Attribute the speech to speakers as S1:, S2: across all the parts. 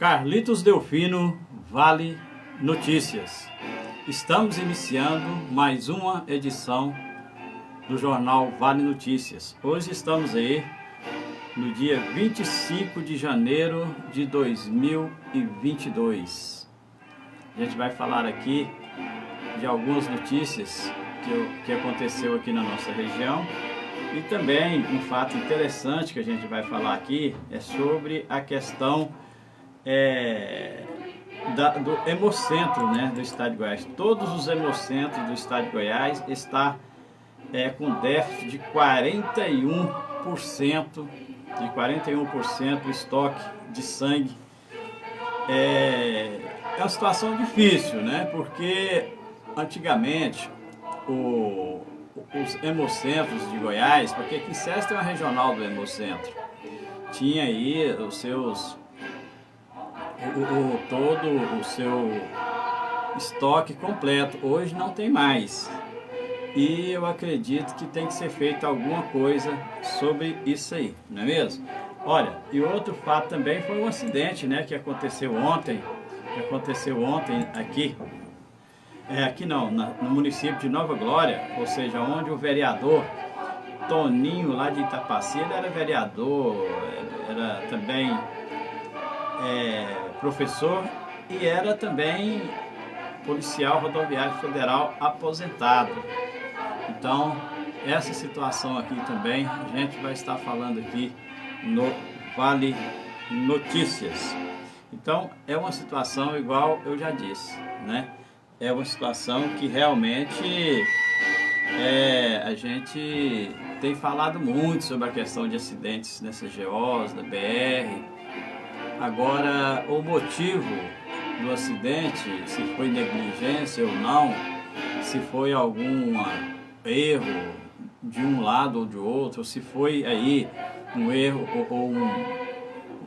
S1: Carlitos Delfino, Vale Notícias. Estamos iniciando mais uma edição do jornal Vale Notícias. Hoje estamos aí no dia 25 de janeiro de 2022. A gente vai falar aqui de algumas notícias que aconteceu aqui na nossa região. E também um fato interessante que a gente vai falar aqui é sobre a questão do Hemocentro, né, do estado de Goiás. Todos os hemocentros do estado de Goiás estão com déficit de 41%, do estoque de sangue. É uma situação difícil, né, porque antigamente os hemocentros de Goiás, porque aqui em Serra tem uma regional do hemocentro, tinha aí os seus todo o seu estoque completo. Hoje não tem mais, e eu acredito que tem que ser feita alguma coisa sobre isso aí, não é mesmo? Olha, e outro fato também foi um acidente, né, que aconteceu ontem aqui. Aqui não, no município de Nova Glória, ou seja, onde o vereador Toninho, lá de Itapaci, ele era vereador, era também professor e era também policial rodoviário federal aposentado. Então, essa situação aqui também a gente vai estar falando aqui no Vale Notícias. Então, é uma situação igual eu já disse, né? É uma situação que realmente a gente tem falado muito sobre a questão de acidentes nessas GOs, da BR. Agora, o motivo do acidente, se foi negligência ou não, se foi algum erro de um lado ou de outro, se foi aí um erro ou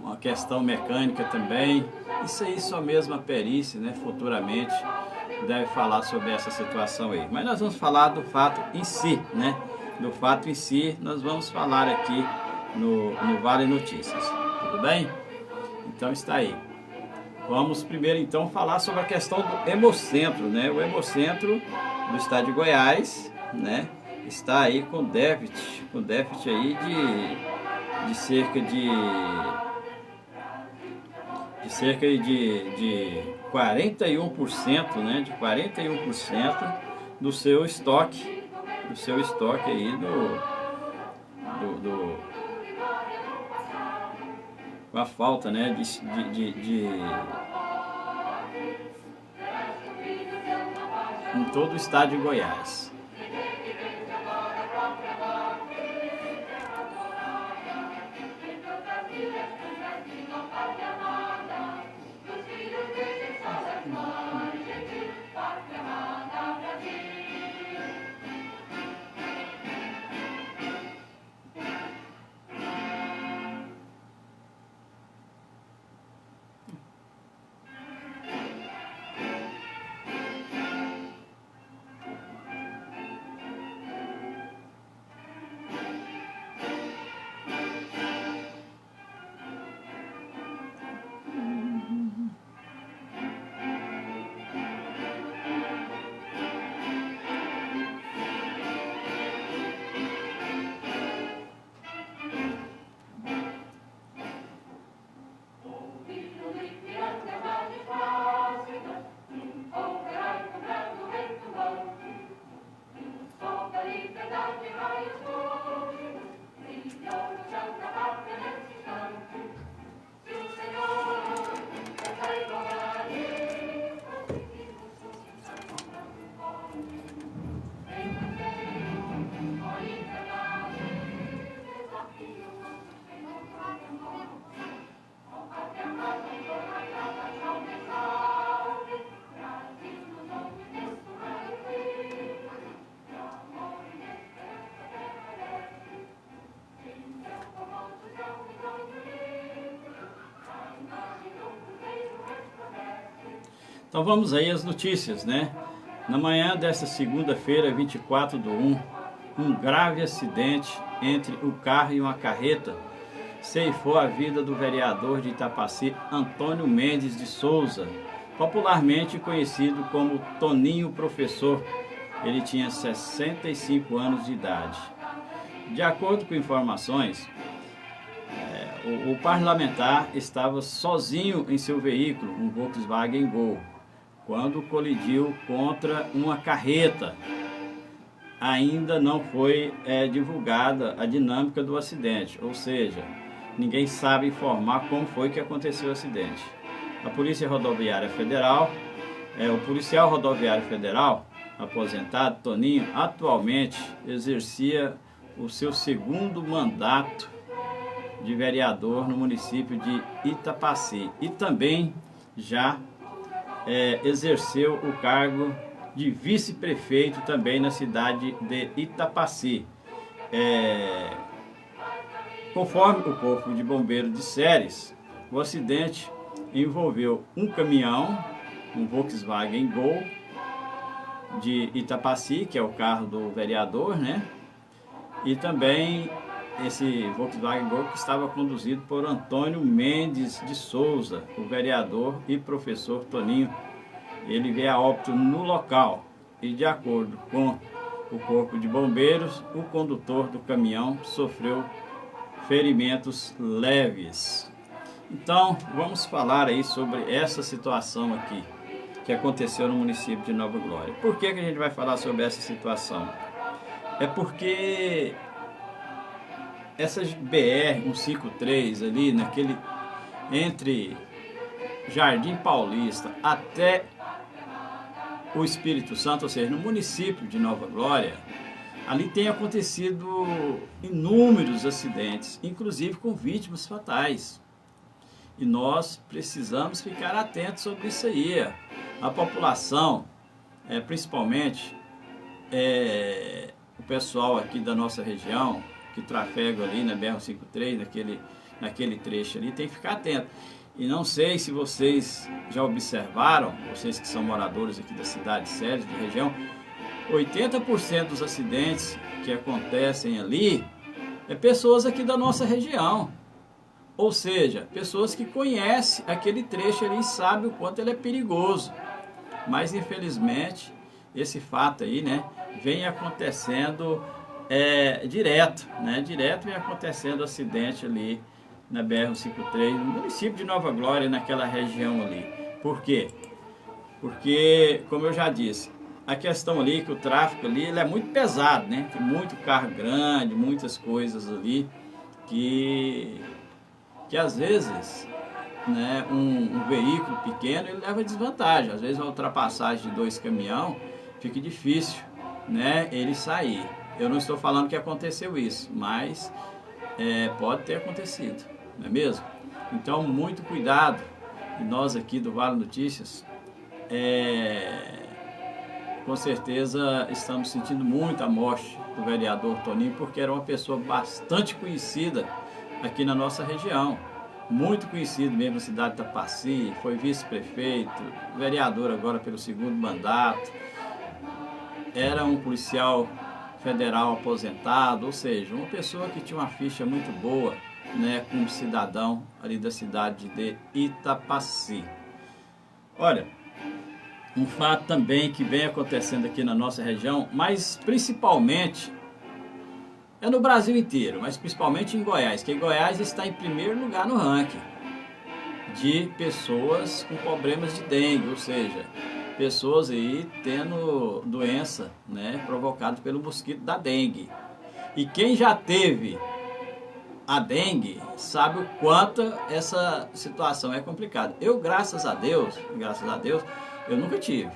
S1: uma questão mecânica também, isso aí só mesmo a perícia, né, futuramente deve falar sobre essa situação aí. Mas nós vamos falar do fato em si, né? Do fato em si, nós vamos falar aqui no Vale Notícias. Tudo bem? Então está aí. Vamos primeiro então falar sobre a questão do Hemocentro, né? O Hemocentro do estado de Goiás, né, está aí com déficit aí de cerca de 41%, né, de 41% do seu estoque aí com a falta, né, em todo o estado de Goiás. Então vamos aí às notícias, né? Na manhã desta segunda-feira, 24/1, um grave acidente entre o carro e uma carreta ceifou a vida do vereador de Itapaci, Antônio Mendes de Souza, popularmente conhecido como Toninho Professor. Ele tinha 65 anos de idade. De acordo com informações, o parlamentar estava sozinho em seu veículo, um Volkswagen Gol, quando colidiu contra uma carreta. Ainda não foi divulgada a dinâmica do acidente, ou seja, ninguém sabe informar como foi que aconteceu o acidente. A Polícia Rodoviária Federal, o policial rodoviário federal, aposentado, Toninho, atualmente exercia o seu segundo mandato de vereador no município de Itapaci e também já exerceu o cargo de vice-prefeito também na cidade de Itapaci. Conforme o Corpo de Bombeiros de Ceres, o acidente envolveu um caminhão, um Volkswagen Gol de Itapaci, que é o carro do vereador, né? E também esse Volkswagen Gol que estava conduzido por Antônio Mendes de Souza, o vereador e professor Toninho. Ele veio a óbito no local e, de acordo com o Corpo de Bombeiros, o condutor do caminhão sofreu ferimentos leves. Então, vamos falar aí sobre essa situação aqui que aconteceu no município de Nova Glória. Por que a gente vai falar sobre essa situação? É porque essa BR-153 ali, entre Jardim Paulista até o Espírito Santo, ou seja, no município de Nova Glória, ali tem acontecido inúmeros acidentes, inclusive com vítimas fatais. E nós precisamos ficar atentos sobre isso aí. A população, principalmente o pessoal aqui da nossa região, que trafega ali na BR-153, naquele trecho ali, tem que ficar atento. E não sei se vocês já observaram, vocês que são moradores aqui da cidade de Ceres, de região, 80% dos acidentes que acontecem ali pessoas aqui da nossa região. Ou seja, pessoas que conhecem aquele trecho ali e sabem o quanto ele é perigoso. Mas infelizmente esse fato aí, né, vem acontecendo direto, né? Direto vem acontecendo acidente ali na BR-153, no município de Nova Glória, naquela região ali. Por quê? Porque, como eu já disse, a questão ali que o tráfego ali ele é muito pesado, né? Tem muito carro grande, muitas coisas ali que às vezes, né, um veículo pequeno ele leva desvantagem. Às vezes a ultrapassagem de 2 caminhões fica difícil, né, ele sair. Eu não estou falando que aconteceu isso, mas pode ter acontecido, não é mesmo? Então, muito cuidado. E nós aqui do Vale Notícias, com certeza estamos sentindo muito a morte do vereador Toninho, porque era uma pessoa bastante conhecida aqui na nossa região, muito conhecido mesmo na cidade de Itapaci, foi vice-prefeito, vereador agora pelo segundo mandato, era um policial federal aposentado, ou seja, uma pessoa que tinha uma ficha muito boa, né, como cidadão ali da cidade de Itapaci. Olha, um fato também que vem acontecendo aqui na nossa região, mas principalmente no Brasil inteiro, mas principalmente em Goiás, que Goiás está em primeiro lugar no ranking de pessoas com problemas de dengue, ou seja, pessoas aí tendo doença, né, provocada pelo mosquito da dengue. E quem já teve a dengue sabe o quanto essa situação é complicada. Eu, graças a Deus, eu nunca tive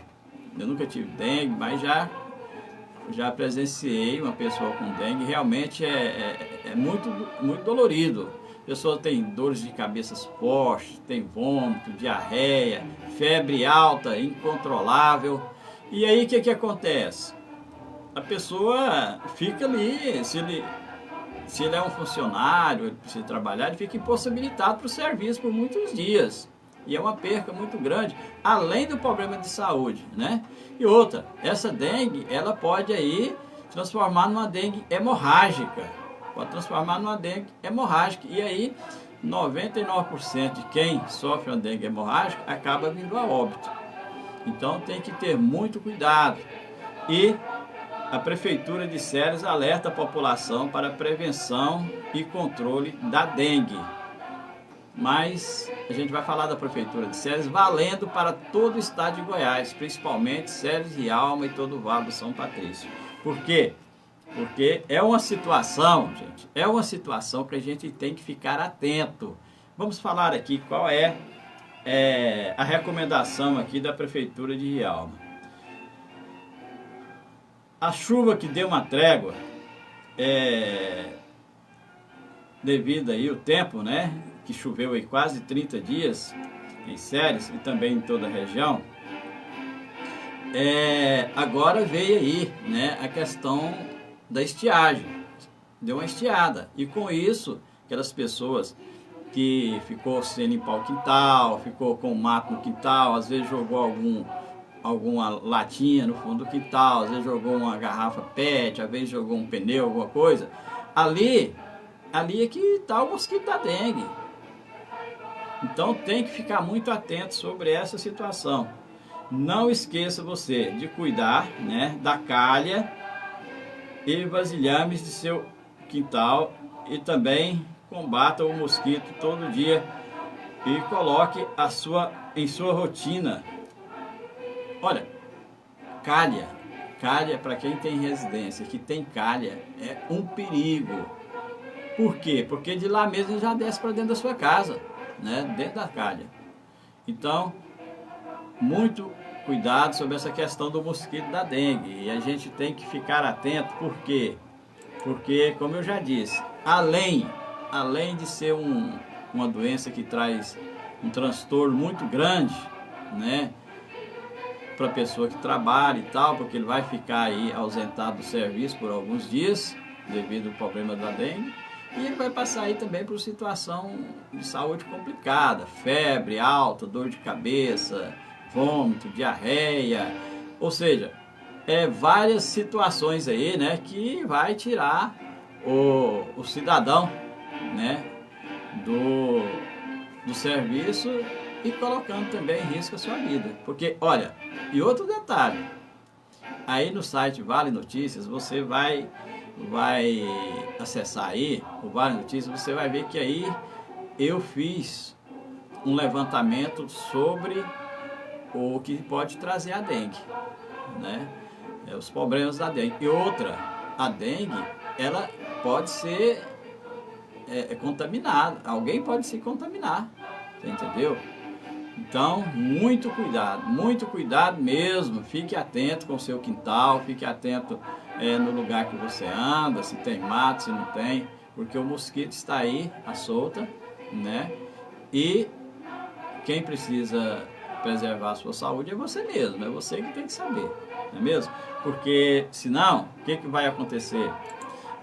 S1: dengue, mas já presenciei uma pessoa com dengue. Realmente é muito, muito dolorido. A pessoa tem dores de cabeça fortes, tem vômito, diarreia, febre alta, incontrolável. E aí o que acontece? A pessoa fica ali, se ele é um funcionário, ele precisa trabalhar, ele fica impossibilitado para o serviço por muitos dias. E é uma perca muito grande, além do problema de saúde, né? E outra, essa dengue, ela pode aí transformar numa dengue hemorrágica. pode transformar numa dengue hemorrágica. E aí, 99% de quem sofre uma dengue hemorrágica acaba vindo a óbito. Então tem que ter muito cuidado. E a Prefeitura de Ceres alerta a população para a prevenção e controle da dengue. Mas a gente vai falar da Prefeitura de Ceres valendo para todo o estado de Goiás, principalmente Ceres, Rialma e todo o Vale do São Patrício. Por quê? Porque é uma situação, gente, é uma situação que a gente tem que ficar atento. Vamos falar aqui qual é a recomendação aqui da Prefeitura de Rialma. A chuva que deu uma trégua, devido aí o tempo, né, que choveu aí quase 30 dias em Ceres e também em toda a região, agora veio aí, né, a questão da estiagem, deu uma estiada, e com isso, aquelas pessoas que ficou sem limpar o quintal, ficou com mato no quintal, às vezes jogou alguma latinha no fundo do quintal, às vezes jogou uma garrafa PET, às vezes jogou um pneu, alguma coisa, ali é que está o mosquito da dengue. Então tem que ficar muito atento sobre essa situação. Não esqueça você de cuidar, né, da calha e vasilhames de seu quintal, e também combata o mosquito todo dia e coloque em sua rotina. Olha, calha para quem tem residência, que tem calha, é um perigo. Por quê? Porque de lá mesmo ele já desce para dentro da sua casa, né? Dentro da calha. Então, muito cuidado sobre essa questão do mosquito da dengue. E a gente tem que ficar atento, por quê? Porque, como eu já disse, além de ser uma doença que traz um transtorno muito grande, né, para a pessoa que trabalha e tal, porque ele vai ficar aí ausentado do serviço por alguns dias, devido ao problema da dengue, e ele vai passar aí também por situação de saúde complicada, febre alta, dor de cabeça, vômito, diarreia, ou seja, várias situações aí, né, que vai tirar o cidadão, né, do serviço e colocando também em risco a sua vida. Porque, olha, e outro detalhe, aí no site Vale Notícias, você vai acessar aí o Vale Notícias, você vai ver que aí eu fiz um levantamento sobre o que pode trazer a dengue, né? Os problemas da dengue. E outra, a dengue, ela pode ser contaminada, alguém pode se contaminar, você entendeu? Então, muito cuidado mesmo, fique atento com o seu quintal, fique atento no lugar que você anda, se tem mato, se não tem, porque o mosquito está aí, à solta, né? E quem precisa preservar a sua saúde é você mesmo, é você que tem que saber, não é mesmo? Porque, senão, o que vai acontecer?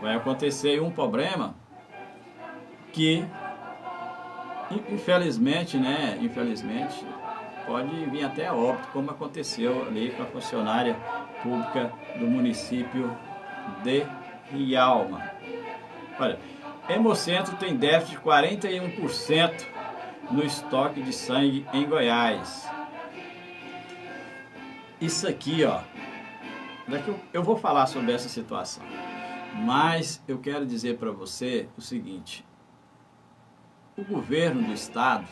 S1: Vai acontecer um problema que, infelizmente, né? Infelizmente, pode vir até a óbito, como aconteceu ali com a funcionária pública do município de Rialma. Olha, Hemocentro tem déficit de 41% no estoque de sangue em Goiás. Isso aqui, ó, daqui eu vou falar sobre essa situação, mas eu quero dizer para você o seguinte: o governo do estado,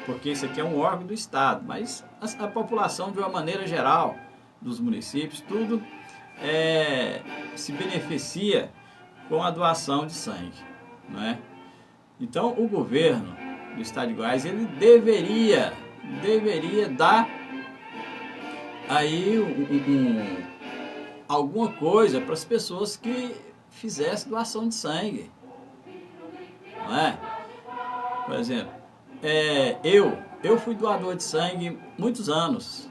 S1: porque isso aqui é um órgão do estado, mas a população de uma maneira geral, dos municípios, tudo se beneficia com a doação de sangue, não é? Então o governo do estado de Goiás, ele deveria dar aí alguma coisa para as pessoas que fizessem doação de sangue, não é? Por exemplo, eu fui doador de sangue muitos anos.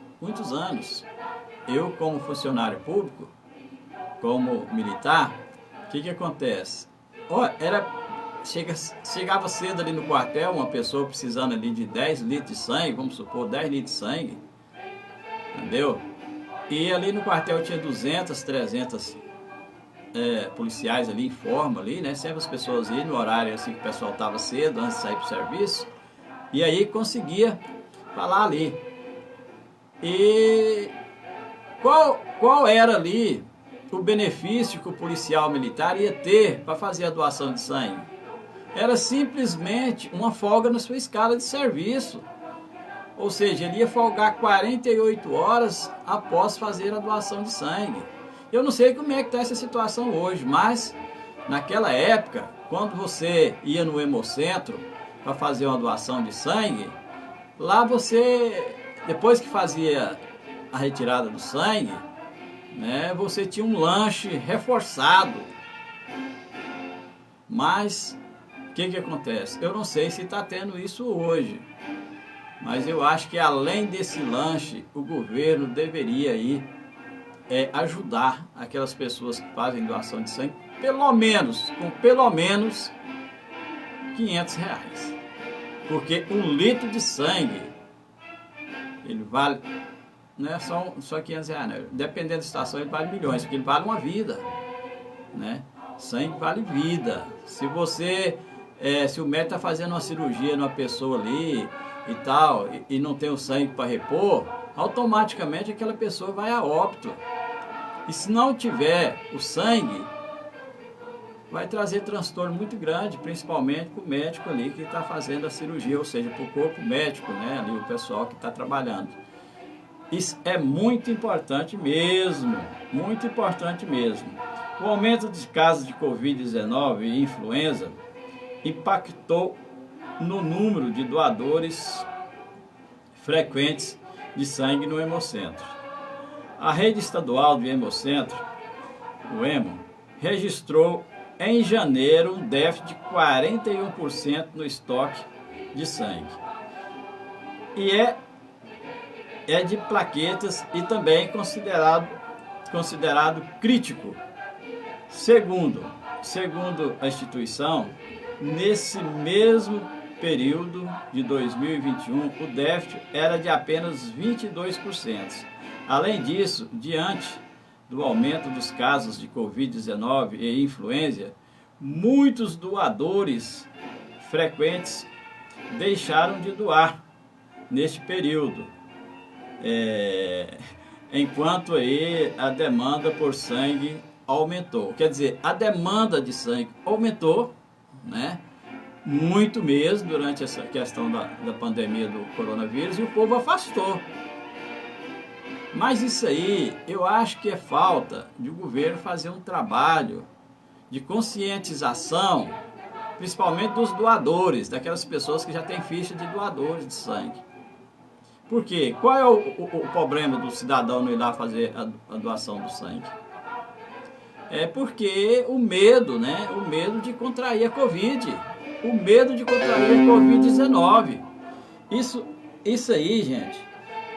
S1: Eu, como funcionário público, como militar, o que acontece? Chegava cedo ali no quartel, uma pessoa precisando ali de 10 litros de sangue, vamos supor, 10 litros de sangue, entendeu? E ali no quartel tinha 200, 300 policiais ali informam ali, né? Sempre as pessoas iam no horário assim que o pessoal estava cedo, antes de sair para o serviço, e aí conseguia falar ali. E qual era ali o benefício que o policial militar ia ter para fazer a doação de sangue? Era simplesmente uma folga na sua escala de serviço. Ou seja, ele ia folgar 48 horas após fazer a doação de sangue. Eu não sei como é que está essa situação hoje, mas naquela época, quando você ia no Hemocentro para fazer uma doação de sangue, lá você, depois que fazia a retirada do sangue, né, você tinha um lanche reforçado. Mas o que acontece? Eu não sei se está tendo isso hoje, mas eu acho que além desse lanche, o governo deveria ir ajudar aquelas pessoas que fazem doação de sangue, com pelo menos R$ 500. Porque 1 litro de sangue, ele vale, não é só R$ 500, né? Dependendo da situação, ele vale milhões, porque ele vale uma vida, né? Sangue vale vida. Se o médico está fazendo uma cirurgia numa pessoa ali e tal, e não tem o sangue para repor, automaticamente aquela pessoa vai a óbito. E se não tiver o sangue, vai trazer transtorno muito grande, principalmente para o médico ali que está fazendo a cirurgia, ou seja, para o corpo médico, né, ali o pessoal que está trabalhando. Isso é muito importante mesmo, muito importante mesmo. O aumento de casos de Covid-19 e influenza impactou no número de doadores frequentes de sangue no Hemocentro. A rede estadual do Hemocentro, o Hemo, registrou em janeiro um déficit de 41% no estoque de sangue. E é de plaquetas e também considerado crítico. Segundo a instituição, nesse mesmo período de 2021, o déficit era de apenas 22%. Além disso, diante do aumento dos casos de Covid-19 e influenza, muitos doadores frequentes deixaram de doar neste período, enquanto aí a demanda por sangue aumentou. Quer dizer, a demanda de sangue aumentou, né? Muito mesmo durante essa questão da pandemia do coronavírus, e o povo afastou. Mas isso aí, eu acho que é falta de o governo fazer um trabalho de conscientização, principalmente dos doadores, daquelas pessoas que já têm ficha de doadores de sangue. Por quê? Qual é o problema do cidadão não ir lá fazer a doação do sangue? É porque o medo, né? O medo de contrair a Covid. O medo de contrair a Covid-19. Isso aí, gente,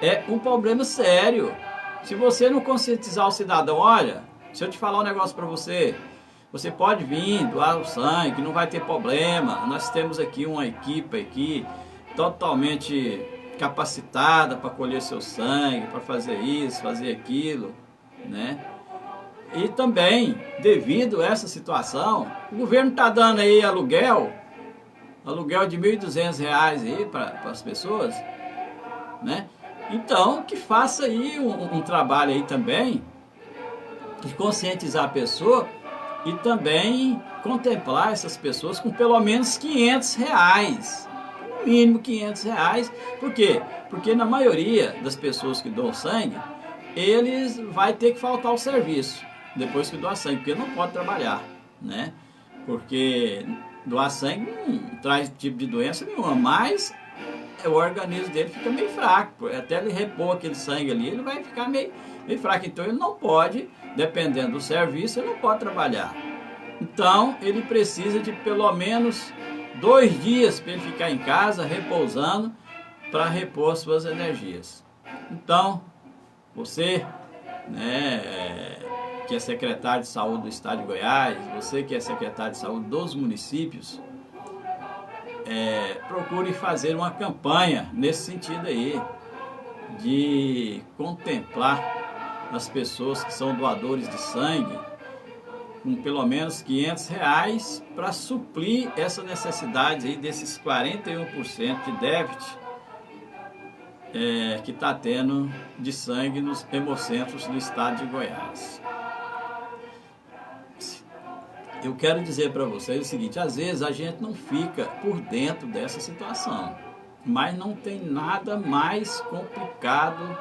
S1: é um problema sério. Se você não conscientizar o cidadão, olha, se eu te falar um negócio para você, você pode vir doar o sangue, não vai ter problema. Nós temos aqui uma equipe aqui totalmente capacitada para colher seu sangue, para fazer isso, fazer aquilo, né? E também, devido a essa situação, o governo está dando aí aluguel de R$ 1.200 aí para as pessoas, né? Então, que faça aí um trabalho aí também, de conscientizar a pessoa e também contemplar essas pessoas com pelo menos R$ 500, no mínimo R$ 500. Por quê? Porque na maioria das pessoas que doam sangue, eles vai ter que faltar o serviço depois que doar sangue, porque não pode trabalhar, né? Porque doar sangue não traz tipo de doença nenhuma, mas o organismo dele fica meio fraco, até ele repor aquele sangue ali, ele vai ficar meio fraco, então ele não pode, dependendo do serviço, ele não pode trabalhar. Então ele precisa de pelo menos 2 dias para ele ficar em casa, repousando, para repor suas energias. Então, você, né, que é secretário de saúde do estado de Goiás, você que é secretário de saúde dos municípios, procure fazer uma campanha nesse sentido aí, de contemplar as pessoas que são doadores de sangue com pelo menos R$ 500 para suprir essa necessidade aí desses 41% de déficit que está tendo de sangue nos hemocentros do estado de Goiás. Eu quero dizer para vocês o seguinte: às vezes a gente não fica por dentro dessa situação, mas não tem nada mais complicado,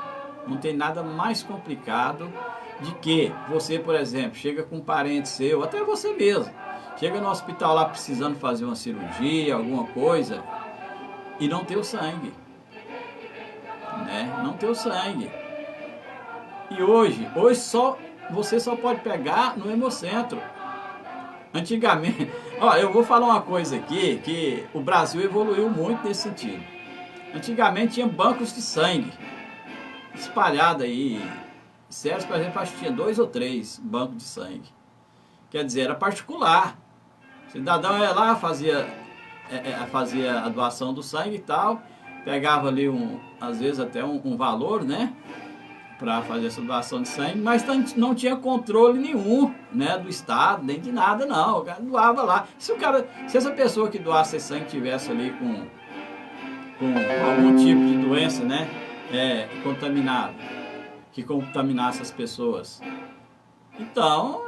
S1: de que você, por exemplo, chega com um parente seu, até você mesmo, chega no hospital lá precisando fazer uma cirurgia, alguma coisa, e não ter o sangue, né? Não ter o sangue. E hoje você só pode pegar no hemocentro. Antigamente, ó, eu vou falar uma coisa aqui, que o Brasil evoluiu muito nesse sentido. Antigamente tinha bancos de sangue espalhados aí. Sérios, por exemplo, acho que tinha 2 ou 3 bancos de sangue. Quer dizer, era particular. O cidadão ia lá, fazia a doação do sangue e tal, pegava ali às vezes até um valor, né, para fazer essa doação de sangue, mas não tinha controle nenhum, né, do Estado, nem de nada, não. O cara doava lá. Se essa pessoa que doasse esse sangue tivesse ali com algum tipo de doença, né, contaminado, que contaminasse as pessoas. Então,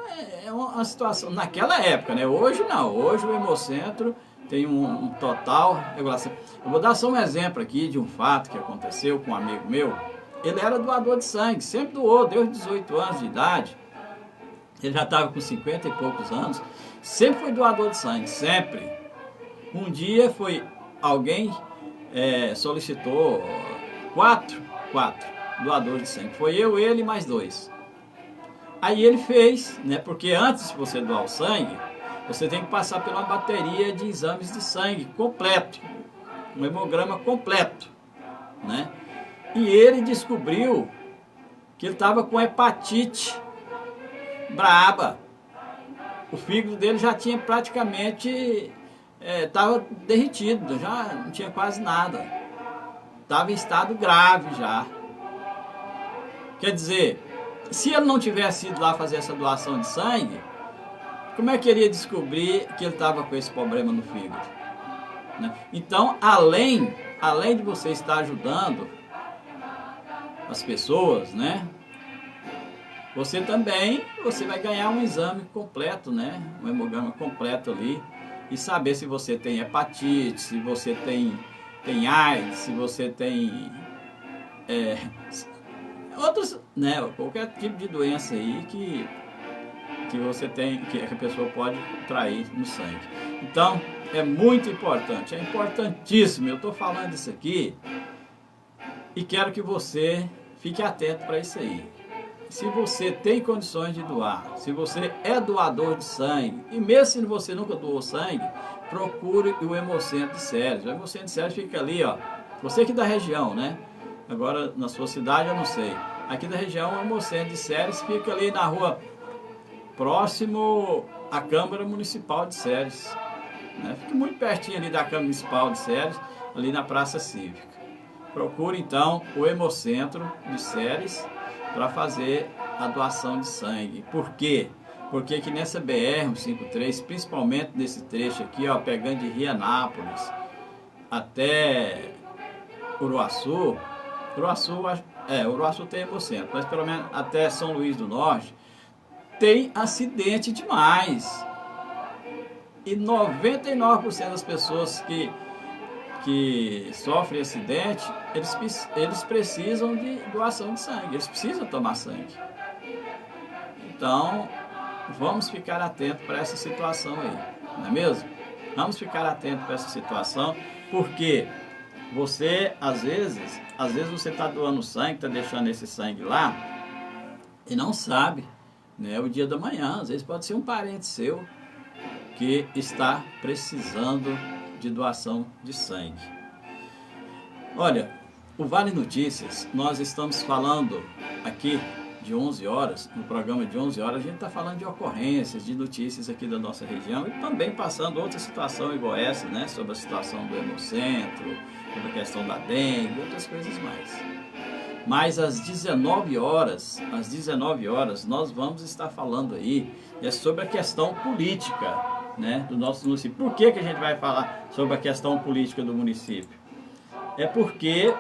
S1: é uma situação, naquela época, né? Hoje não, hoje o Hemocentro tem um total regulação. Eu vou dar só um exemplo aqui de um fato que aconteceu com um amigo meu. Ele era doador de sangue, sempre doou, desde 18 anos de idade. Ele já estava com 50 e poucos anos, sempre foi doador de sangue, sempre. Um dia alguém solicitou quatro doadores de sangue. Foi eu, ele e mais 2. Aí ele fez, né? Porque antes de você doar o sangue, você tem que passar por uma bateria de exames de sangue completo, um hemograma completo, né? E ele descobriu que ele estava com hepatite braba. O fígado dele já tinha praticamente estava derretido, já não tinha quase nada. Estava em estado grave já. Quer dizer, se ele não tivesse ido lá fazer essa doação de sangue, como é que ele ia descobrir que ele estava com esse problema no fígado? Né? Então, além de você estar ajudando as pessoas, né? Você vai ganhar um exame completo, né? Um hemograma completo ali, e saber se você tem hepatite, se você tem AIDS, se você tem outros, né? Qualquer tipo de doença aí que você tem, que a pessoa pode trair no sangue. Então, é muito importante, é importantíssimo. Eu estou falando isso aqui e quero que você fique atento para isso aí. Se você tem condições de doar, se você é doador de sangue, e mesmo se você nunca doou sangue, procure o Hemocentro de Ceres. O Hemocentro de Ceres fica ali, ó. Você aqui da região, né? Agora na sua cidade eu não sei. Aqui da região, o Hemocentro de Ceres fica ali na rua próximo à Câmara Municipal de Ceres, né? Fica muito pertinho ali da Câmara Municipal de Ceres, ali na Praça Cívica. Procure então o Hemocentro de Ceres para fazer a doação de sangue. Por quê? Porque aqui nessa BR-153, principalmente nesse trecho aqui, ó, pegando de Rianápolis até Uruaçu tem Hemocentro, mas pelo menos até São Luís do Norte, tem acidente demais. E 99% das pessoas que sofrem acidente, eles precisam de doação de sangue, eles precisam tomar sangue. Então, vamos ficar atentos para essa situação aí, não é mesmo? Vamos ficar atentos para essa situação, porque você, às vezes você está doando sangue, está deixando esse sangue lá, e não sabe, né, o dia da manhã. Às vezes pode ser um parente seu que está precisando de doação de sangue. Olha, o Vale Notícias, nós estamos falando aqui de 11 horas, no programa de 11 horas, a gente está falando de ocorrências, de notícias aqui da nossa região, e também passando outra situação igual essa, né, sobre a situação do Hemocentro, sobre a questão da dengue e outras coisas mais. Mas às 19 horas, nós vamos estar falando aí sobre a questão política, né, do nosso município. Por que a gente vai falar sobre a questão política do município? É porque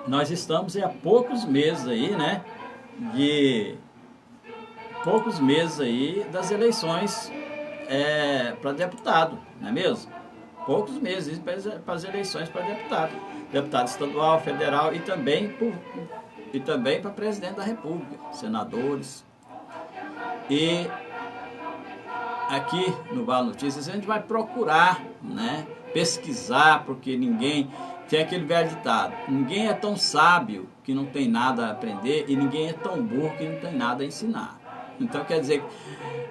S1: nós estamos há poucos meses aí, né, das eleições para deputado, não é mesmo? Poucos meses para as eleições para deputado estadual, federal e também para presidente da República, senadores. E aqui no Vale Notícias a gente vai procurar, né, pesquisar, porque ninguém tem aquele velho ditado: ninguém é tão sábio que não tem nada a aprender e ninguém é tão burro que não tem nada a ensinar. Então quer dizer,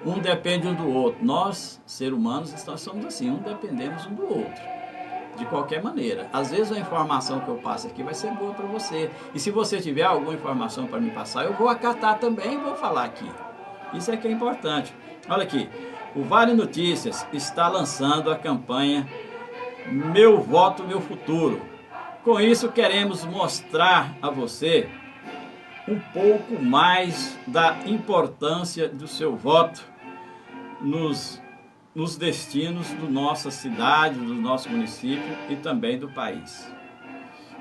S1: um depende um do outro. Nós, seres humanos, nós somos assim, um dependemos um do outro, de qualquer maneira. Às vezes a informação que eu passo aqui vai ser boa para você, e se você tiver alguma informação para me passar, eu vou acatar também e vou falar aqui. Isso é que é importante. Olha aqui, o Vale Notícias está lançando a campanha Meu Voto, Meu Futuro. Com isso queremos mostrar a você um pouco mais da importância do seu voto nos destinos da nossa cidade, do nosso município e também do país.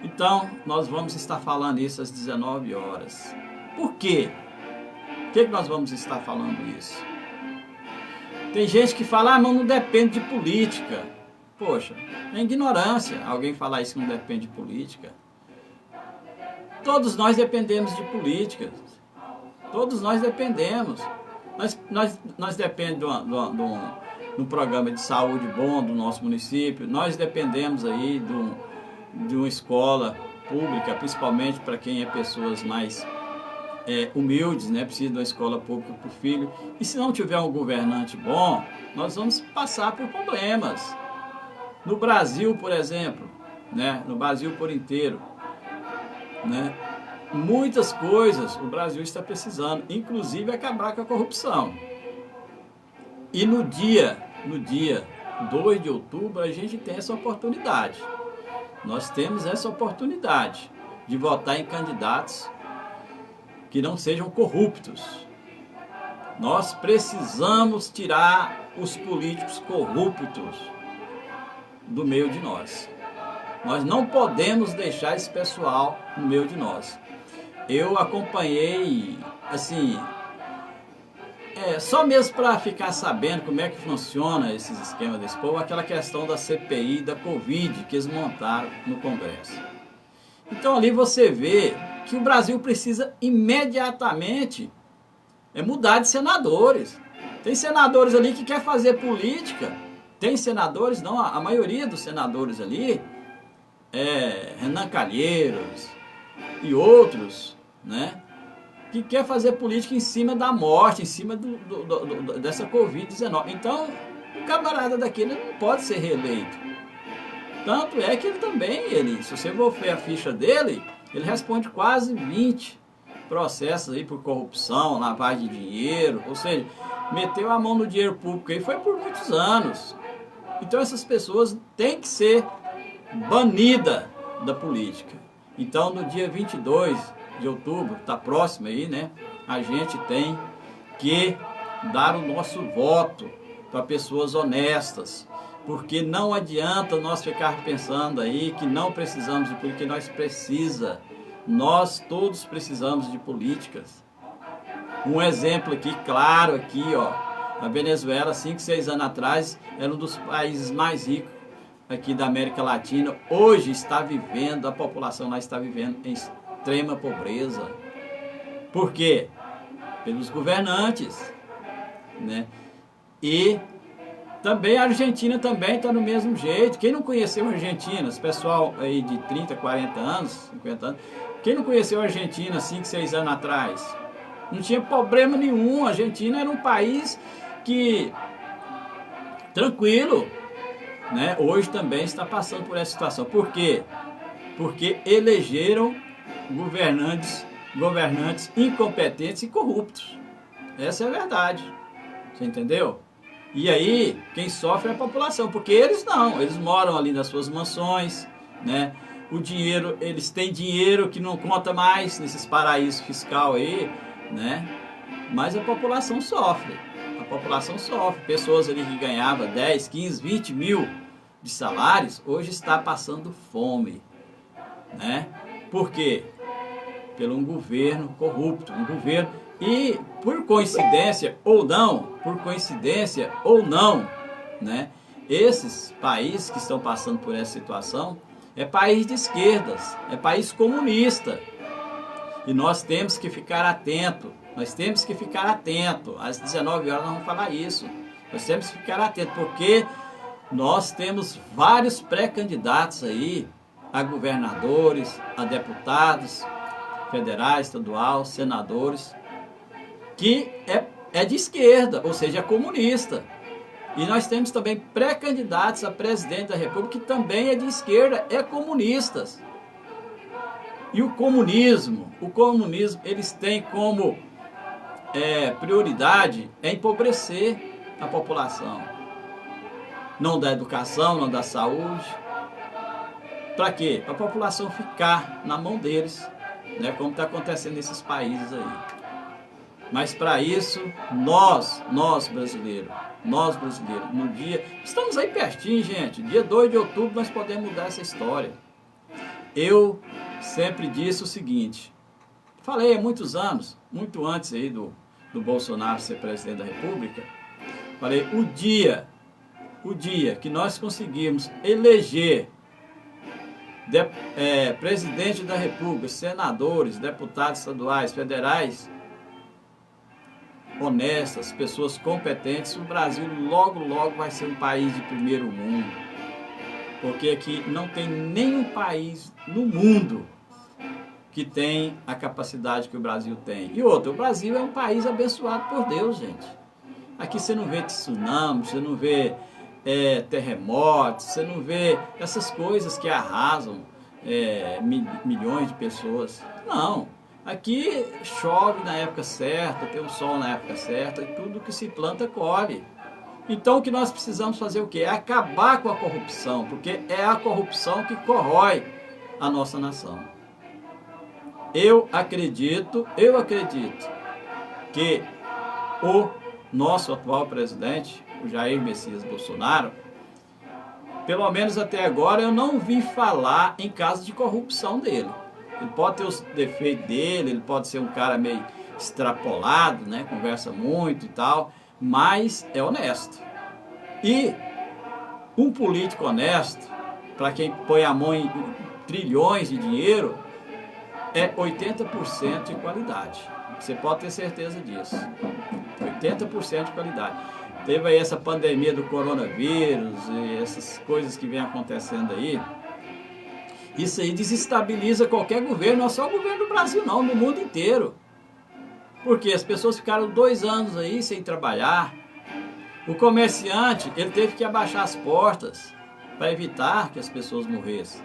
S1: Então, nós vamos estar falando isso às 19 horas. Por quê? Por que nós vamos estar falando isso? Tem gente que fala, mas não depende de política. Poxa, é ignorância alguém falar isso que não depende de política. Todos nós dependemos de políticas. Todos nós dependemos. Nós dependemos de um programa de saúde bom do nosso município. Nós dependemos aí de uma escola pública, principalmente para quem é pessoas mais humildes, né? Precisa de uma escola pública para o filho. E se não tiver um governante bom, nós vamos passar por problemas. No Brasil, por exemplo, né? No Brasil por inteiro, né? Muitas coisas o Brasil está precisando, inclusive acabar com a corrupção. E no dia 2 de outubro a gente tem essa oportunidade. Nós temos essa oportunidade de votar em candidatos que não sejam corruptos. Nós precisamos tirar os políticos corruptos do meio de nós. Nós não podemos deixar esse pessoal no meio de nós. Eu acompanhei, assim, só mesmo para ficar sabendo como é que funciona esses esquemas desse povo, aquela questão da CPI, da Covid, que eles montaram no Congresso. Então ali você vê que o Brasil precisa imediatamente mudar de senadores. Tem senadores ali que quer fazer política, tem senadores, não, a maioria dos senadores ali, Renan Calheiros e outros, né, que quer fazer política em cima da morte, em cima dessa Covid-19. Então, o camarada daquele não pode ser reeleito. Tanto é que ele também, se você for ver a ficha dele, ele responde quase 20 processos aí por corrupção, lavagem de dinheiro, ou seja, meteu a mão no dinheiro público aí, foi por muitos anos. Então essas pessoas têm que ser banidas da política. Então no dia 22 de outubro, está próximo aí, né? A gente tem que dar o nosso voto para pessoas honestas, porque não adianta nós ficar pensando aí que não precisamos de política, nós todos precisamos de políticas. Um exemplo aqui, claro, aqui, ó, a Venezuela, 5, 6 anos atrás, era um dos países mais ricos aqui da América Latina. Hoje a população lá está vivendo em extrema pobreza. Por quê? Pelos governantes, né? E também a Argentina também está no mesmo jeito. Quem não conheceu a Argentina, esse pessoal aí de 30, 40 anos, 50 anos, quem não conheceu a Argentina 5, 6 anos atrás? Não tinha problema nenhum. A Argentina era um país que tranquilo, né? Hoje também está passando por essa situação. Por quê? Porque elegeram governantes incompetentes e corruptos. Essa é a verdade. Você entendeu? E aí, quem sofre é a população, porque eles moram ali nas suas mansões, né? o dinheiro, eles têm dinheiro que não conta mais nesses paraísos fiscais aí, né? Mas a população sofre. A população sofre. Pessoas ali que ganhavam 10, 15, 20 mil de salários, hoje está passando fome, né? Por quê? Pelo um governo corrupto, um governo, e por coincidência ou não, né? Esses países que estão passando por essa situação é país de esquerdas, é país comunista. E nós temos que ficar atento. Às 19 horas nós vamos falar isso. Nós temos que ficar atento, porque nós temos vários pré-candidatos aí a governadores, a deputados federais, estaduais, senadores, que é de esquerda, ou seja, é comunista. E nós temos também pré-candidatos a presidente da República que também é de esquerda, é comunistas. E o comunismo, eles têm como prioridade empobrecer a população. Não da educação, não da saúde. Para quê? Para a população ficar na mão deles, né? Como está acontecendo nesses países aí. Mas para isso, nós brasileiros, no dia... Estamos aí pertinho, gente. Dia 2 de outubro nós podemos mudar essa história. Eu sempre disse o seguinte, falei há muitos anos, muito antes aí do Bolsonaro ser presidente da República, falei, o dia que nós conseguirmos eleger presidente da República, senadores, deputados estaduais, federais, honestas, pessoas competentes, o Brasil logo vai ser um país de primeiro mundo. Porque aqui não tem nenhum país no mundo que tem a capacidade que o Brasil tem. E outro, o Brasil é um país abençoado por Deus, gente. Aqui você não vê tsunami, você não vê terremotos, você não vê essas coisas que arrasam milhões de pessoas. Não. Aqui chove na época certa, tem o sol na época certa, e tudo que se planta colhe. Então o que nós precisamos fazer o quê? É acabar com a corrupção, porque é a corrupção que corrói a nossa nação. Eu acredito que o nosso atual presidente, o Jair Messias Bolsonaro, pelo menos até agora eu não vi falar em caso de corrupção dele. Ele pode ter os defeitos dele, ele pode ser um cara meio extrapolado, né? Conversa muito e tal, mas é honesto. E um político honesto, para quem põe a mão em trilhões de dinheiro, é 80% de qualidade. Você pode ter certeza disso. 80% de qualidade. Teve aí essa pandemia do coronavírus e essas coisas que vem acontecendo aí. Isso aí desestabiliza qualquer governo, não é só o governo do Brasil não, no mundo inteiro. Porque as pessoas ficaram 2 anos aí sem trabalhar. O comerciante, ele teve que abaixar as portas para evitar que as pessoas morressem,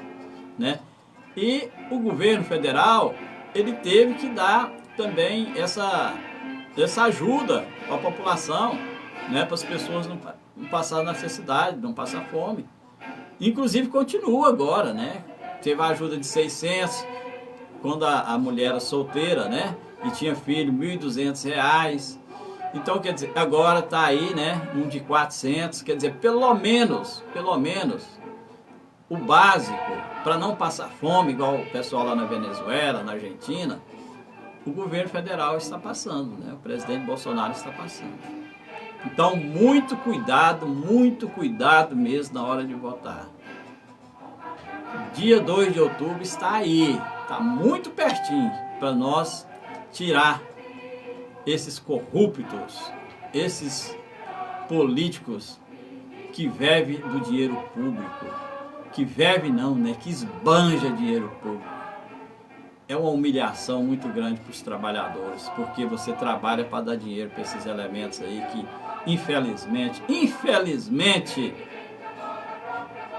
S1: né? E o governo federal, ele teve que dar também essa ajuda para a população, né? Para as pessoas não passarem necessidade, não passar fome. Inclusive continua agora, né? Teve a ajuda de 600, quando a mulher era solteira, né? E tinha filho, R$ 1.200. Então, quer dizer, agora está aí, né? Um de 400, quer dizer, pelo menos, o básico, para não passar fome, igual o pessoal lá na Venezuela, na Argentina, o governo federal está passando, né? O presidente Bolsonaro está passando. Então, muito cuidado mesmo na hora de votar. Dia 2 de outubro está aí, está muito pertinho para nós tirar esses corruptos, esses políticos que vivem do dinheiro público, que vive não, né? Que esbanja dinheiro público. É uma humilhação muito grande para os trabalhadores, porque você trabalha para dar dinheiro para esses elementos aí que, infelizmente,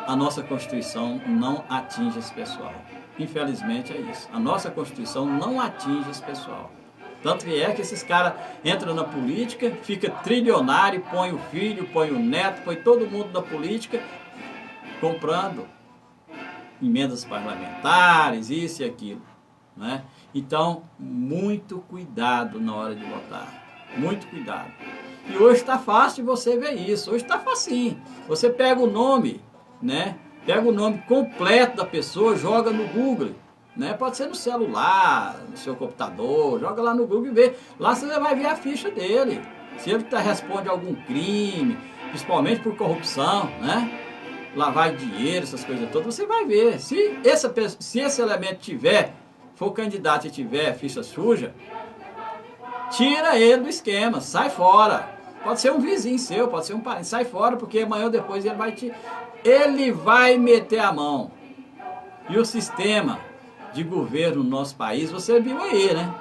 S1: a nossa Constituição não atinge esse pessoal. Infelizmente é isso. A nossa Constituição não atinge esse pessoal. Tanto que esses caras entram na política, fica trilionário, põe o filho, põe o neto, põe todo mundo na política, comprando. emendas parlamentares, isso e aquilo, né? Então, muito cuidado na hora de votar, muito cuidado. E hoje está fácil de você ver isso, hoje está facinho. Você pega o nome, né? Pega o nome completo da pessoa, joga no Google, né? Pode ser no celular, no seu computador, joga lá no Google e vê. Lá você vai ver a ficha dele. Se ele responde a algum crime, principalmente por corrupção, né? Lavagem de dinheiro, essas coisas todas, você vai ver. Se esse elemento for candidato e tiver ficha suja, tira ele do esquema, sai fora. Pode ser um vizinho seu, pode ser um parente, sai fora, porque amanhã ou depois ele vai meter a mão. E o sistema de governo no nosso país, você viu aí, né?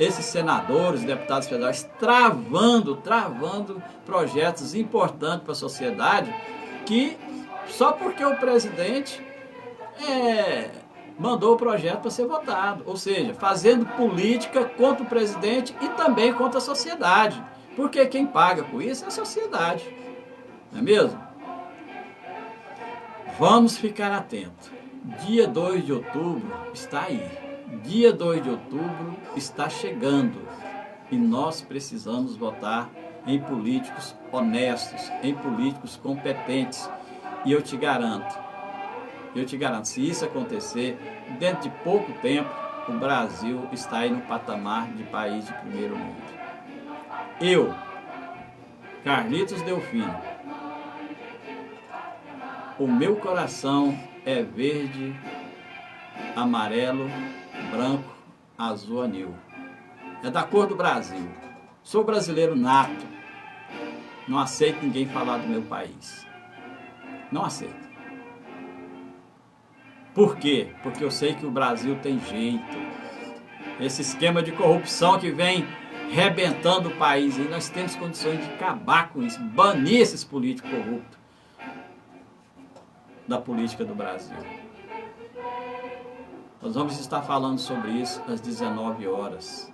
S1: Esses senadores, deputados federais travando projetos importantes para a sociedade, que só porque o presidente mandou o projeto para ser votado, ou seja, fazendo política contra o presidente e também contra a sociedade, porque quem paga com isso é a sociedade, não é mesmo? Vamos ficar atentos. Dia 2 de outubro está aí. Dia 2 de outubro está chegando e nós precisamos votar em políticos honestos, em políticos competentes. E eu te garanto, se isso acontecer, dentro de pouco tempo, o Brasil está aí no patamar de país de primeiro mundo. Eu, Carlitos Delfino, o meu coração é verde, amarelo, branco, azul, anil. É da cor do Brasil. Sou brasileiro nato. Não aceito ninguém falar do meu país. Não aceito. Por quê? Porque eu sei que o Brasil tem jeito. Esse esquema de corrupção que vem rebentando o país, e nós temos condições de acabar com isso, banir esses políticos corruptos da política do Brasil. Nós vamos estar falando sobre isso às 19 horas.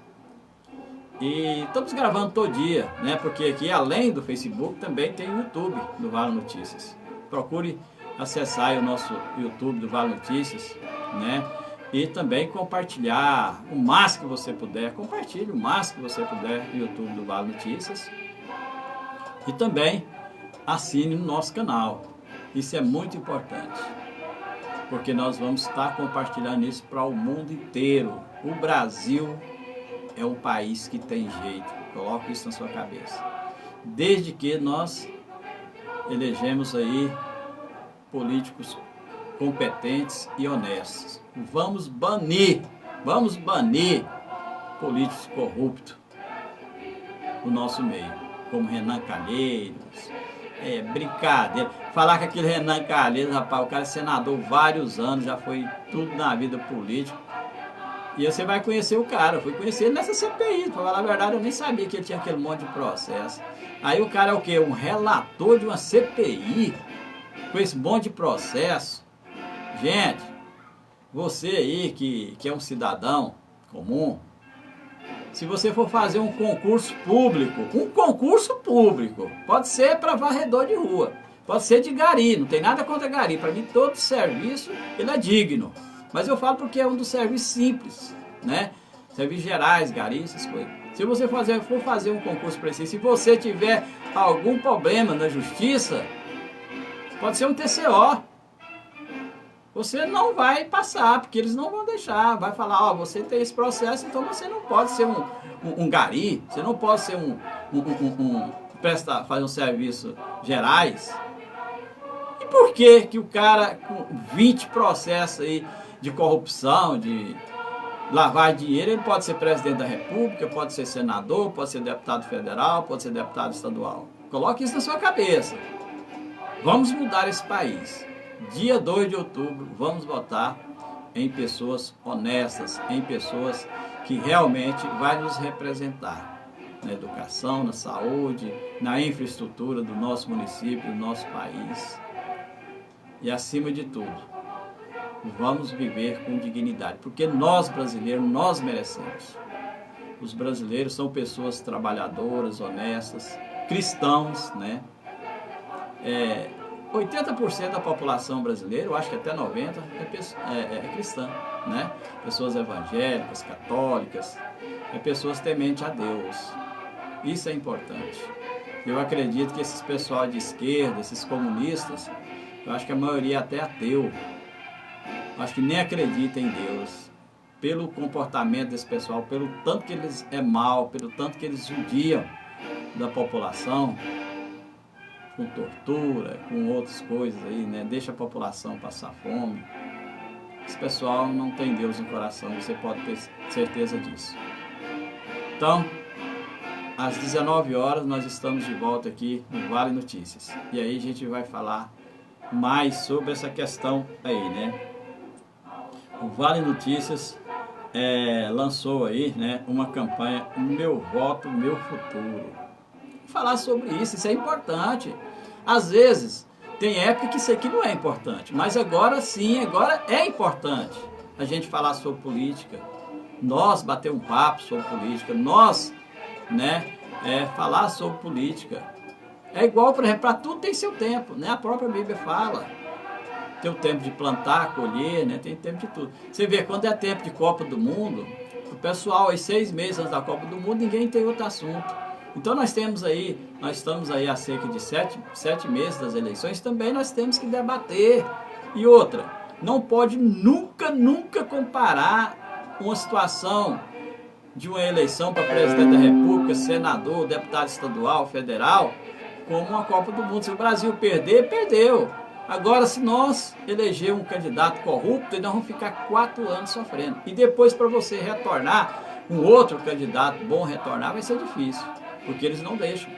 S1: E estamos gravando todo dia, né? Porque aqui, além do Facebook, também tem o YouTube do Vale Notícias. Procure acessar aí o nosso YouTube do Vale Notícias, né? E também compartilhar o máximo que você puder. Compartilhe o máximo que você puder no YouTube do Vale Notícias. E também assine no nosso canal. Isso é muito importante, porque nós vamos estar compartilhando isso para o mundo inteiro. O Brasil é um país que tem jeito. Coloque isso na sua cabeça. Desde que nós elegemos aí políticos competentes e honestos. Vamos banir políticos corruptos do nosso meio, como Renan Calheiros. Brincadeira. Falar que aquele Renan Calheiros, rapaz, o cara é senador vários anos, já foi tudo na vida política. E você vai conhecer o cara. Eu fui conhecer ele nessa CPI. Pra falar a verdade, eu nem sabia que ele tinha aquele monte de processo. Aí o cara é o quê? Um relator de uma CPI com esse monte de processo. Gente, você aí que é um cidadão comum, se você for fazer um concurso público, pode ser para varredor de rua, pode ser de gari, não tem nada contra gari, para mim todo serviço ele é digno, mas eu falo porque é um dos serviços simples, né? Serviços gerais, gari, essas coisas. Se você for fazer um concurso para isso, se você tiver algum problema na justiça, pode ser um TCO, você não vai passar, porque eles não vão deixar, vai falar, você tem esse processo, então você não pode ser um gari, você não pode ser fazer um serviço gerais. E por que o cara com 20 processos aí de corrupção, de lavar dinheiro, ele pode ser presidente da República, pode ser senador, pode ser deputado federal, pode ser deputado estadual? Coloque isso na sua cabeça. Vamos mudar esse país. Dia 2 de outubro, vamos votar em pessoas honestas, em pessoas que realmente vai nos representar na educação, na saúde, na infraestrutura do nosso município, do nosso país. E acima de tudo, vamos viver com dignidade, porque nós brasileiros, nós merecemos. Os brasileiros são pessoas trabalhadoras, honestas, cristãos, né? 80% da população brasileira, eu acho que até 90%, é cristã, né? Pessoas evangélicas, católicas, pessoas tementes a Deus. Isso é importante. Eu acredito que esses pessoal de esquerda, esses comunistas, eu acho que a maioria é até ateu. Eu acho que nem acredita em Deus. Pelo comportamento desse pessoal, pelo tanto que eles é mal, pelo tanto que eles judiam da população, com tortura, com outras coisas aí, né? Deixa a população passar fome. Esse pessoal não tem Deus no coração, você pode ter certeza disso. Então, às 19 horas nós estamos de volta aqui no Vale Notícias. E aí a gente vai falar mais sobre essa questão aí, né? O Vale Notícias lançou aí, né, uma campanha Meu Voto, Meu Futuro. Falar sobre isso é importante. Às vezes, tem época que isso aqui não é importante, mas agora sim, agora é importante a gente falar sobre política, nós bater um papo sobre política, nós, né, falar sobre política. É igual, por exemplo, para tudo tem seu tempo, né? A própria Bíblia fala. Tem o tempo de plantar, colher, né? Tem tempo de tudo. Você vê, quando é tempo de Copa do Mundo, o pessoal, aí 6 meses antes da Copa do Mundo, ninguém tem outro assunto. Então nós estamos aí há cerca de 7 meses das eleições, também nós temos que debater. E outra, não pode nunca comparar uma situação de uma eleição para presidente da República, senador, deputado estadual, federal, como uma Copa do Mundo. Se o Brasil perder, perdeu. Agora, se nós eleger um candidato corrupto, nós vamos ficar 4 anos sofrendo. E depois, para você retornar, um outro candidato bom retornar, vai ser difícil, porque eles não deixam.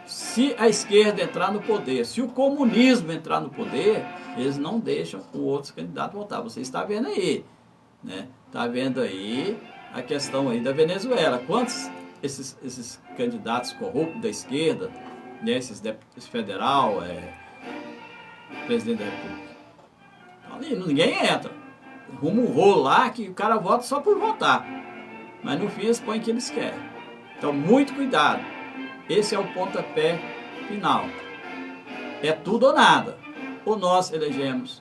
S1: Se a esquerda entrar no poder, se o comunismo entrar no poder, eles não deixam o outro candidato voltar. Você está vendo aí, né? Está vendo aí a questão aí da Venezuela. Quantos esses candidatos corruptos da esquerda, né, esse federal, presidente da República, ali ninguém entra, arruma um rolo lá que o cara vota só por votar, mas no fim eles põem o que eles querem. Então muito cuidado, esse é o pontapé final, é tudo ou nada. Ou nós elegemos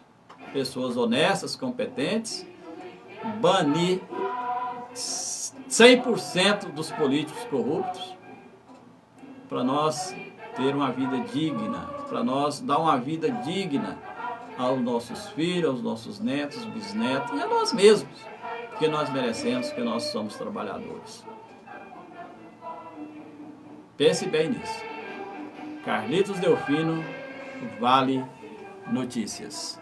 S1: pessoas honestas, competentes, banir 100% dos políticos corruptos, para nós ter uma vida digna, para nós dar uma vida digna aos nossos filhos, aos nossos netos, bisnetos e a nós mesmos, porque nós merecemos, porque nós somos trabalhadores. Pense bem nisso. Carlitos Delfino, Vale Notícias.